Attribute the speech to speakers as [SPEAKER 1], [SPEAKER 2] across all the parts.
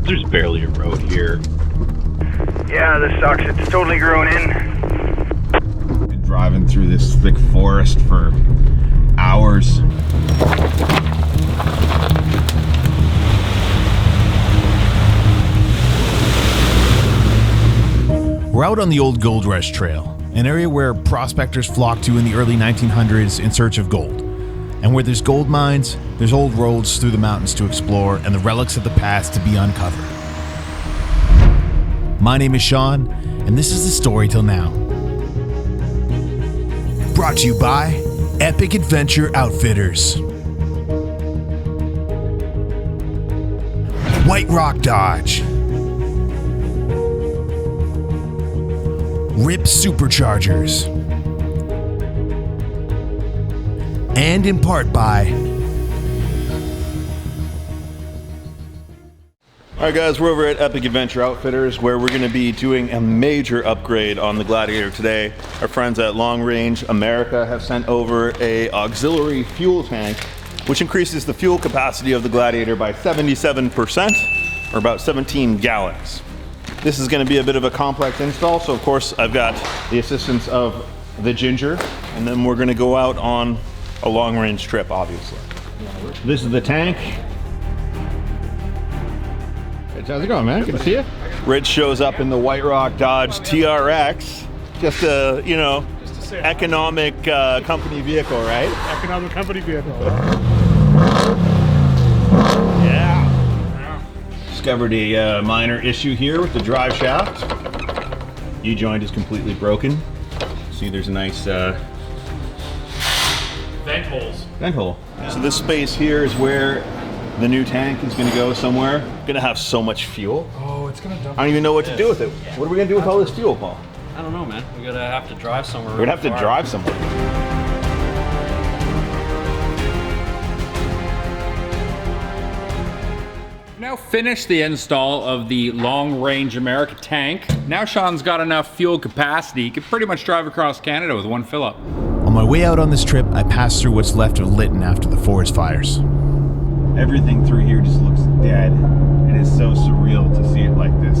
[SPEAKER 1] There's barely a road here.
[SPEAKER 2] Yeah, this sucks. It's totally grown in.
[SPEAKER 3] Been driving through this thick forest for hours.
[SPEAKER 4] We're out on the old Gold Rush Trail, an area where prospectors flocked to in the early 1900s in search of gold. And where there's gold mines, there's old roads through the mountains to explore and the relics of the past to be uncovered. My name is Sean, and this is the Story Till Now. Brought to you by Epic Adventure Outfitters, White Rock Dodge, Rip Superchargers, and in part by...
[SPEAKER 1] Alright guys, we're over at Epic Adventure Outfitters where we're going to be doing a major upgrade on the Gladiator today. Our friends at Long Range America have sent over a auxiliary fuel tank which increases the fuel capacity of the Gladiator by 77%, or about 17 gallons. This is going to be a bit of a complex install, so of course I've got the assistance of the Ginger, and then we're going to go out on a long range trip, obviously. This is the tank.
[SPEAKER 3] How's it going, man? Good to see you.
[SPEAKER 1] Rich shows up in the White Rock Dodge TRX. Just a, you know, economic company vehicle, right?
[SPEAKER 5] Economic company vehicle.
[SPEAKER 1] Yeah. Discovered a minor issue here with the drive shaft. U-joint is completely broken. See, there's a nice
[SPEAKER 5] Vent holes.
[SPEAKER 1] vent hole. So this space here is where the new tank is going to go somewhere. Going to have so much fuel.
[SPEAKER 5] Oh, it's gonna dump.
[SPEAKER 1] I don't even know what to do with it. What are we going to do with all this fuel, Paul?
[SPEAKER 6] I don't know, man. We're gonna have to drive somewhere.
[SPEAKER 1] We're going to have to drive somewhere.
[SPEAKER 5] Now finished the install of the Long Range America tank. Now Sean's got enough fuel capacity. He could pretty much drive across Canada with one fill up.
[SPEAKER 4] On my way out on this trip, I passed through what's left of Lytton after the forest fires.
[SPEAKER 3] Everything through here just looks dead. It is so surreal to see it like this.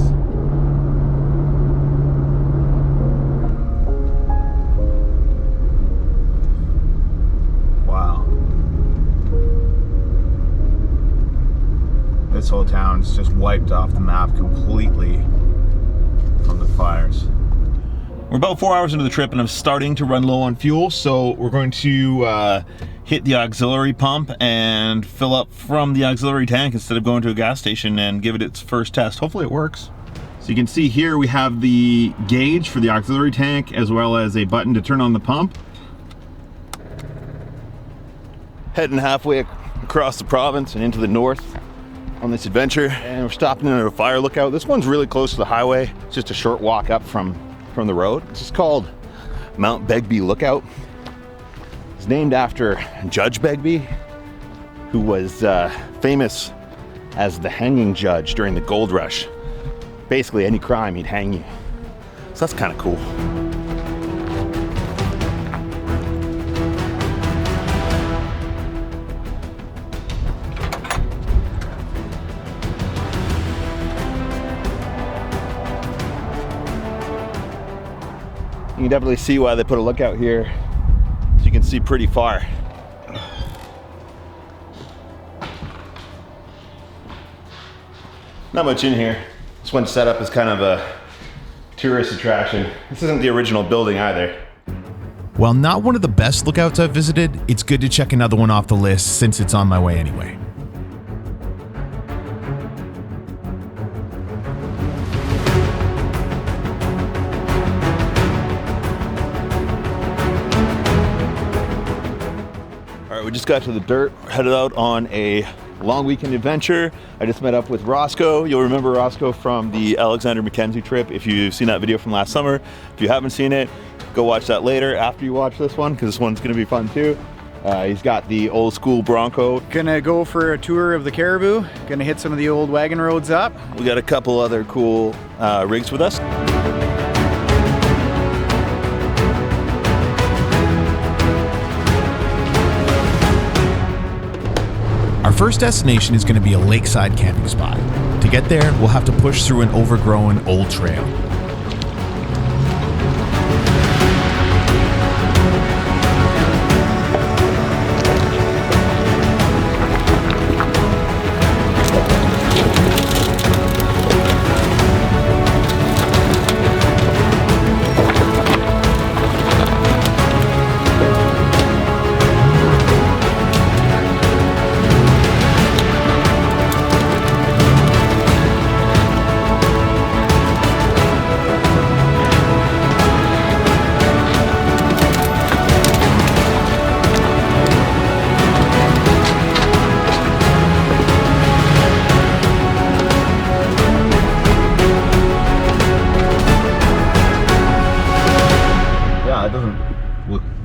[SPEAKER 3] Wow. This whole town's just wiped off the map completely from the fires.
[SPEAKER 1] We're about 4 hours into the trip and I'm starting to run low on fuel, so we're going to hit the auxiliary pump and fill up from the auxiliary tank instead of going to a gas station and give it its first test. Hopefully it works. So you can see here we have the gauge for the auxiliary tank as well as a button to turn on the pump. Heading halfway across the province and into the north on this adventure, and we're stopping at a fire lookout. This one's really close to the highway. It's just a short walk up from the road. It's just called Mount Bagby Lookout. It's named after Judge Bagby, who was famous as the hanging judge during the gold rush. Basically any crime, he'd hang you. So that's kind of cool. You can definitely see why they put a lookout here, so you can see pretty far. Not much in here. This one's set up as kind of a tourist attraction. This isn't the original building either.
[SPEAKER 4] While not one of the best lookouts I've visited, it's good to check another one off the list since it's on my way anyway.
[SPEAKER 1] We just got to the dirt, headed out on a long weekend adventure. I just met up with Roscoe. You'll remember Roscoe from the Alexander Mackenzie trip if you've seen that video from last summer. If you haven't seen it, go watch that later after you watch this one, because this one's gonna be fun too. He's got the old school Bronco.
[SPEAKER 7] Gonna go for a tour of the Caribou. Gonna hit some of the old wagon roads up.
[SPEAKER 1] We got a couple other cool rigs with us.
[SPEAKER 4] Our first destination is going to be a lakeside camping spot. To get there, we'll have to push through an overgrown old trail.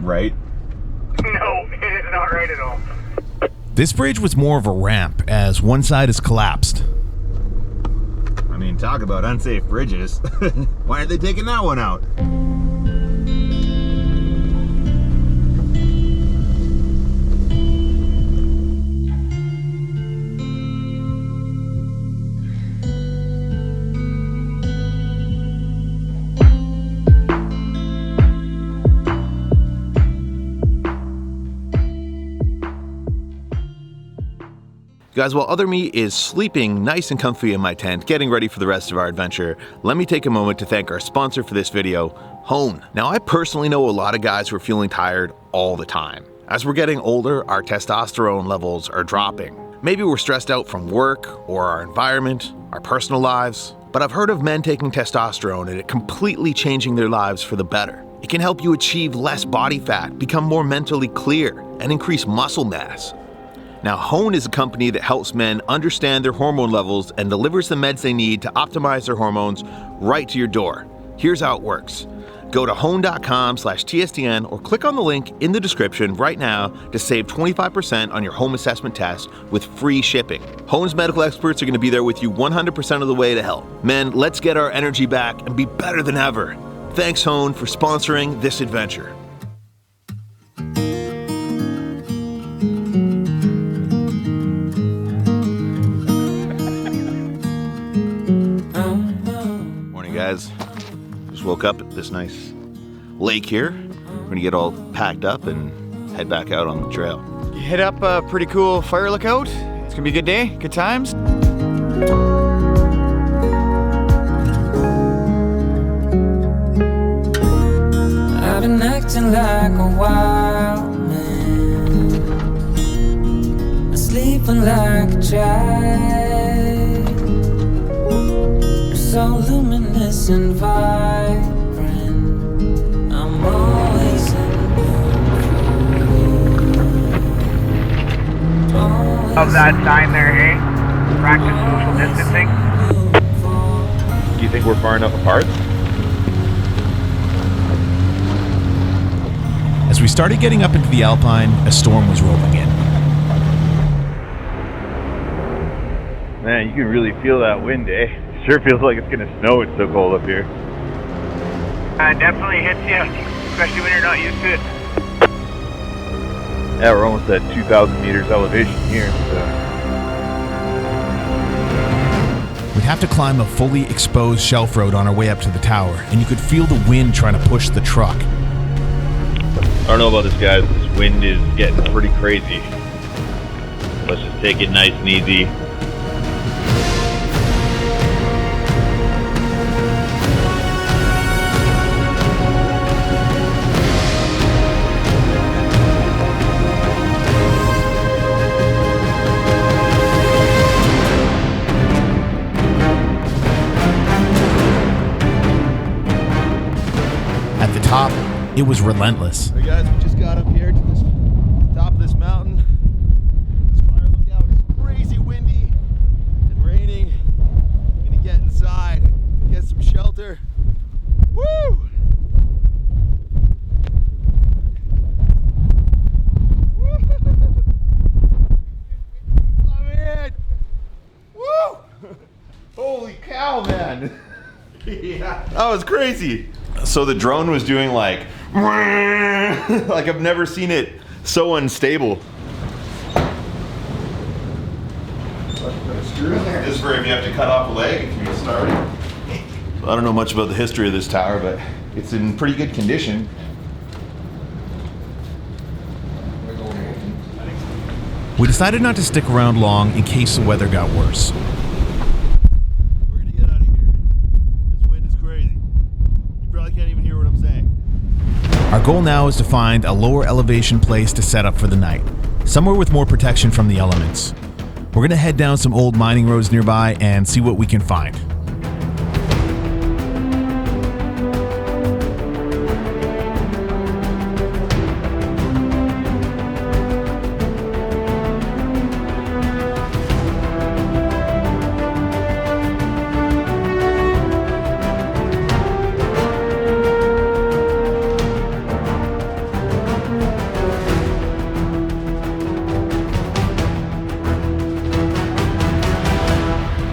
[SPEAKER 3] Right?
[SPEAKER 2] No, it is not right at all.
[SPEAKER 4] This bridge was more of a ramp, as one side is collapsed.
[SPEAKER 3] I mean, talk about unsafe bridges. Why aren't they taking that one out?
[SPEAKER 4] Guys, while other me is sleeping nice and comfy in my tent, getting ready for the rest of our adventure, let me take a moment to thank our sponsor for this video, Hone. Now, I personally know a lot of guys who are feeling tired all the time. As we're getting older, our testosterone levels are dropping. Maybe we're stressed out from work or our environment, our personal lives, but I've heard of men taking testosterone and it completely changing their lives for the better. It can help you achieve less body fat, become more mentally clear, and increase muscle mass. Now, Hone is a company that helps men understand their hormone levels and delivers the meds they need to optimize their hormones right to your door. Here's how it works. Go to hone.com/TSDN or click on the link in the description right now to save 25% on your home assessment test with free shipping. Hone's medical experts are going to be there with you 100% of the way to help. Men, let's get our energy back and be better than ever. Thanks, Hone, for sponsoring this adventure. Guys, just woke up at this nice lake here. We're gonna get all packed up and head back out on the trail.
[SPEAKER 7] Hit up a pretty cool fire lookout. It's gonna be a good day, good times.
[SPEAKER 8] I've been acting like a wild man, sleeping like a child. So luminous and vibrant, I'm always in
[SPEAKER 2] Of that sign there, hey? Practice social distancing.
[SPEAKER 3] Do you think we're far enough apart?
[SPEAKER 4] As we started getting up into the Alpine, a storm was rolling in.
[SPEAKER 1] Man, you can really feel that wind, eh? Sure feels like it's gonna snow. It's so cold up here.
[SPEAKER 2] Definitely hits you, especially when you're not used to it.
[SPEAKER 1] Yeah, we're almost at 2,000 meters elevation here. So.
[SPEAKER 4] We'd have to climb a fully exposed shelf road on our way up to the tower, and you could feel the wind trying to push the truck.
[SPEAKER 1] I don't know about this, guys. This wind is getting pretty crazy. Let's just take it nice and easy.
[SPEAKER 4] At the top, it was relentless.
[SPEAKER 1] Hey guys, we just got up here to the top of this mountain. This fire lookout is crazy windy and raining. I'm gonna get inside, get some shelter. Woo! Love it! Woo! Holy cow, man! Yeah, that was crazy. So the drone was doing like I've never seen it so unstable. Let's put a screw in there. This is for if you have to cut off a leg if you get started. So I don't know much about the history of this tower, but it's in pretty good condition.
[SPEAKER 4] We decided not to stick around long in case the weather got worse.
[SPEAKER 1] We're gonna get out of here. This wind is crazy. You probably can't even hear what I'm saying.
[SPEAKER 4] Our goal now is to find a lower elevation place to set up for the night, somewhere with more protection from the elements. We're gonna head down some old mining roads nearby and see what we can find.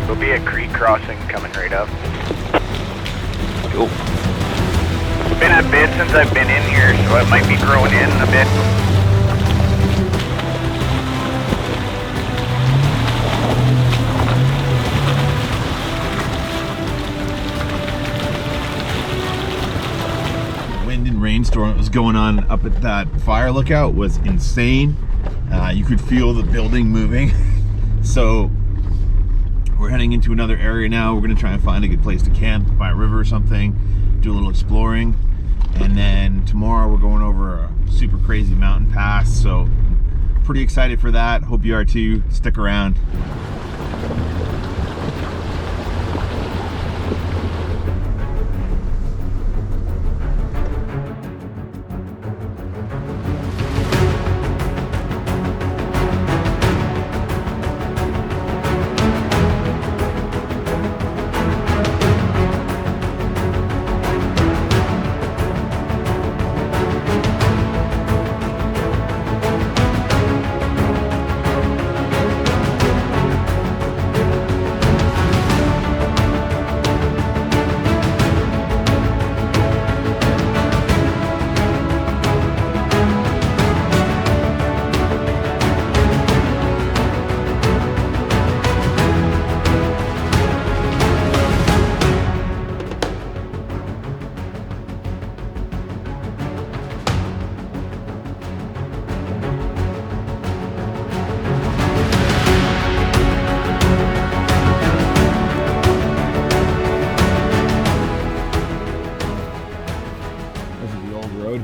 [SPEAKER 2] There'll be a creek crossing coming right up.
[SPEAKER 1] Cool.
[SPEAKER 2] It's been a bit since I've been in here, so it might be growing in a bit.
[SPEAKER 3] The wind and rainstorm that was going on up at that fire lookout was insane. You could feel the building moving. So we're heading into another area now. We're gonna try and find a good place to camp by a river or something, do a little exploring. And then tomorrow we're going over a super crazy mountain pass. So pretty excited for that. Hope you are too. Stick around.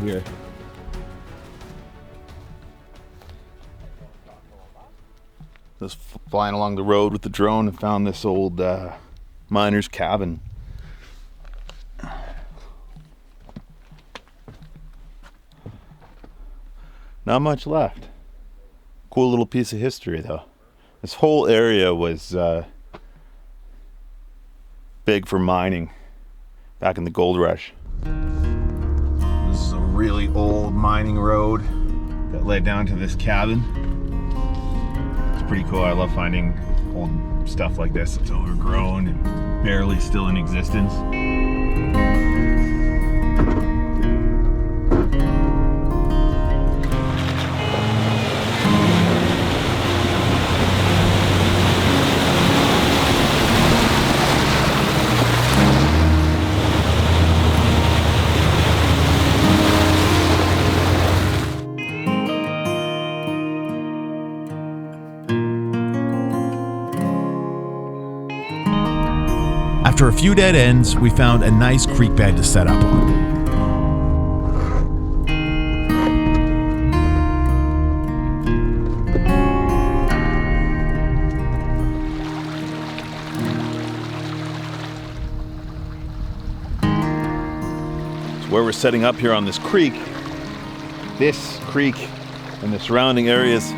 [SPEAKER 3] Here.
[SPEAKER 1] Just flying along the road with the drone and found this old miner's cabin. Not much left. Cool little piece of history though. This whole area was big for mining back in the gold rush.
[SPEAKER 3] This is a really old mining road that led down to this cabin. It's pretty cool. I love finding old stuff like this that's overgrown and barely still in existence.
[SPEAKER 4] After a few dead ends, we found a nice creek bed to set up on.
[SPEAKER 1] So where we're setting up here on this creek and the surrounding areas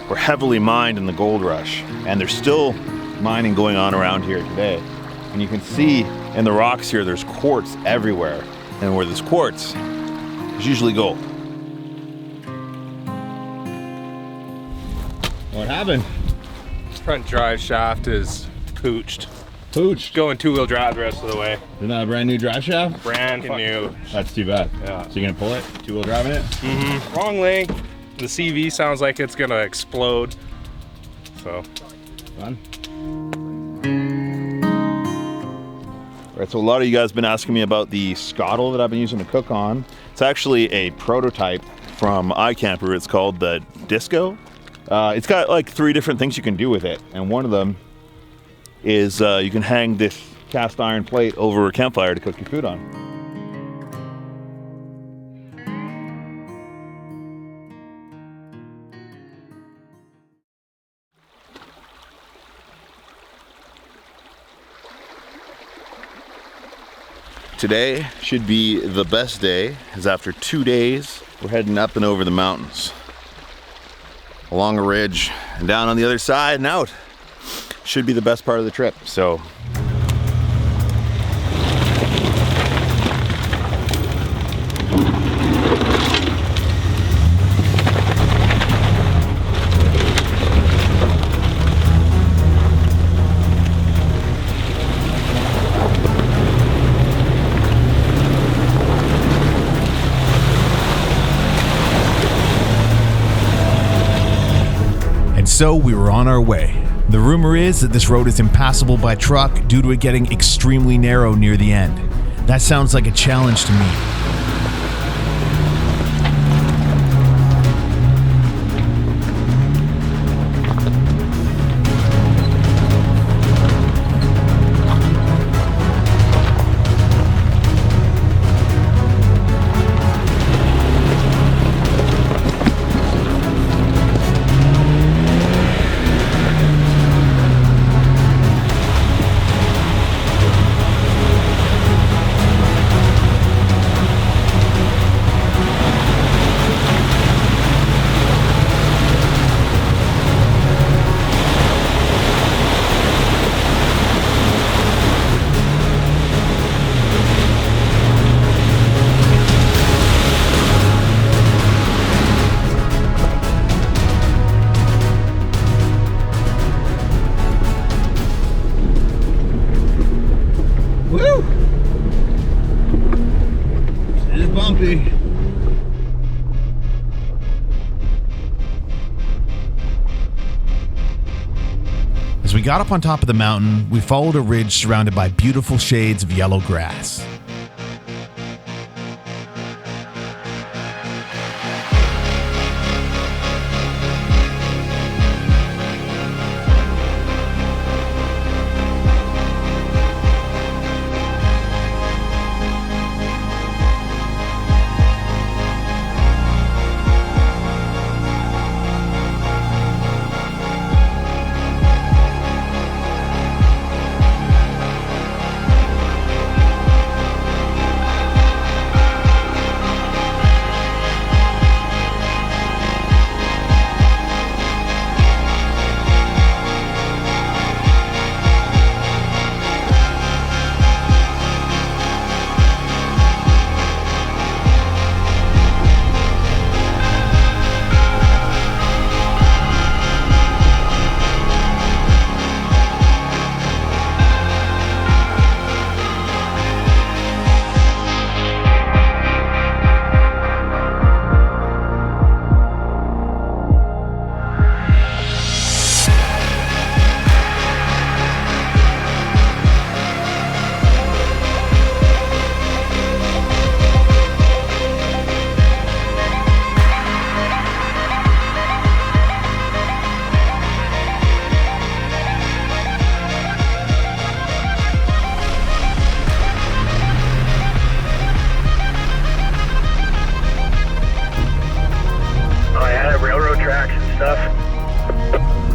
[SPEAKER 1] were heavily mined in the gold rush, and there's still mining going on around here today. And you can see in the rocks here, there's quartz everywhere. And where there's quartz, there's usually gold.
[SPEAKER 3] What happened?
[SPEAKER 9] Front drive shaft is pooched.
[SPEAKER 3] Pooched?
[SPEAKER 9] Going two-wheel drive the rest of the way.
[SPEAKER 3] Isn't that a brand new drive shaft?
[SPEAKER 9] Brand new.
[SPEAKER 3] That's too bad.
[SPEAKER 9] Yeah.
[SPEAKER 3] So you're gonna pull it? Two-wheel driving it?
[SPEAKER 9] Mm-hmm. Wrong length. The CV sounds like it's gonna explode. So.
[SPEAKER 3] Fun.
[SPEAKER 1] Right, so a lot of you guys have been asking me about the scuttle that I've been using to cook on. It's actually a prototype from iCamper. It's called the Disco. It's got like 3 different things you can do with it, and one of them is you can hang this cast iron plate over a campfire to cook your food on. Today should be the best day, as after 2 days, we're heading up and over the mountains, along a ridge, and down on the other side and out. Should be the best part of the trip, so.
[SPEAKER 4] So we were on our way. The rumor is that this road is impassable by truck due to it getting extremely narrow near the end. That sounds like a challenge to me. As we got up on top of the mountain, we followed a ridge surrounded by beautiful shades of yellow grass.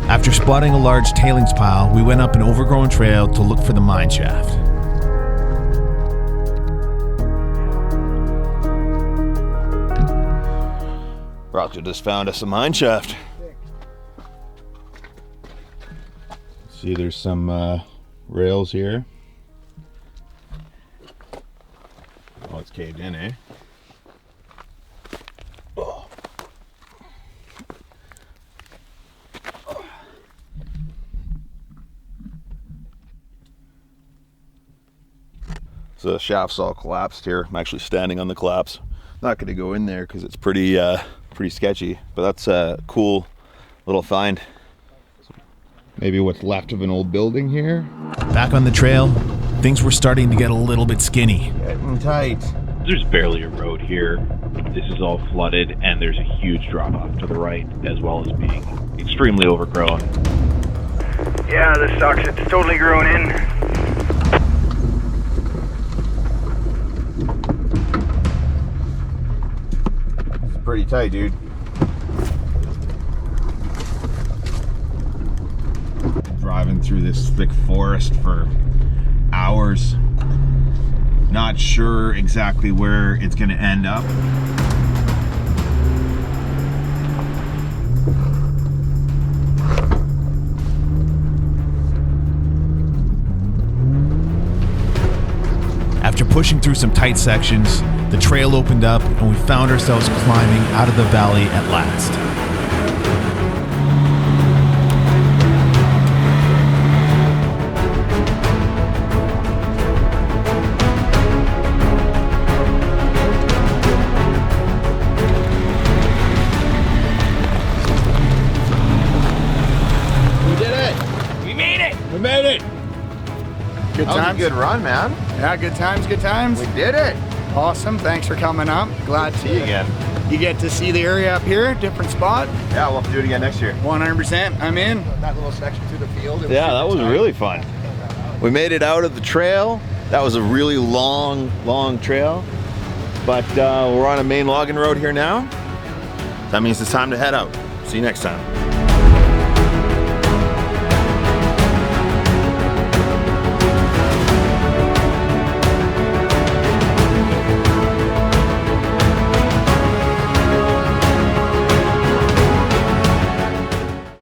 [SPEAKER 4] After spotting a large tailings pile, we went up an overgrown trail to look for the mine shaft.
[SPEAKER 1] Rocco just found us a mine shaft. See, there's some rails here. Oh, it's caved in, eh? So the shaft's all collapsed here. I'm actually standing on the collapse. Not going to go in there because it's pretty sketchy, but that's a cool little find. Maybe what's left of an old building here.
[SPEAKER 4] Back on the trail, things were starting to get a little bit skinny.
[SPEAKER 3] Getting tight.
[SPEAKER 10] There's barely a road here. This is all flooded, and there's a huge drop off to the right, as well as being extremely overgrown.
[SPEAKER 2] Yeah, this sucks. It's totally grown in.
[SPEAKER 3] It's pretty tight, dude. Driving through this thick forest for hours. Not sure exactly where it's going to end up.
[SPEAKER 4] After pushing through some tight sections, the trail opened up and we found ourselves climbing out of the valley at last.
[SPEAKER 7] We made it. Good
[SPEAKER 3] That was a
[SPEAKER 7] times.
[SPEAKER 3] good run, man.
[SPEAKER 7] Yeah, good times, good times.
[SPEAKER 3] We did it.
[SPEAKER 7] Awesome. Thanks for coming up. Glad to
[SPEAKER 3] See you again.
[SPEAKER 7] You get to see the area up here, different spot.
[SPEAKER 3] Yeah, we'll have to do it again next year.
[SPEAKER 7] 100%. I'm in.
[SPEAKER 3] That little section through the field.
[SPEAKER 1] Yeah, that was really fun. We made it out of the trail. That was a really long trail. But we're on a main logging road here now. That means it's time to head out. See you next time.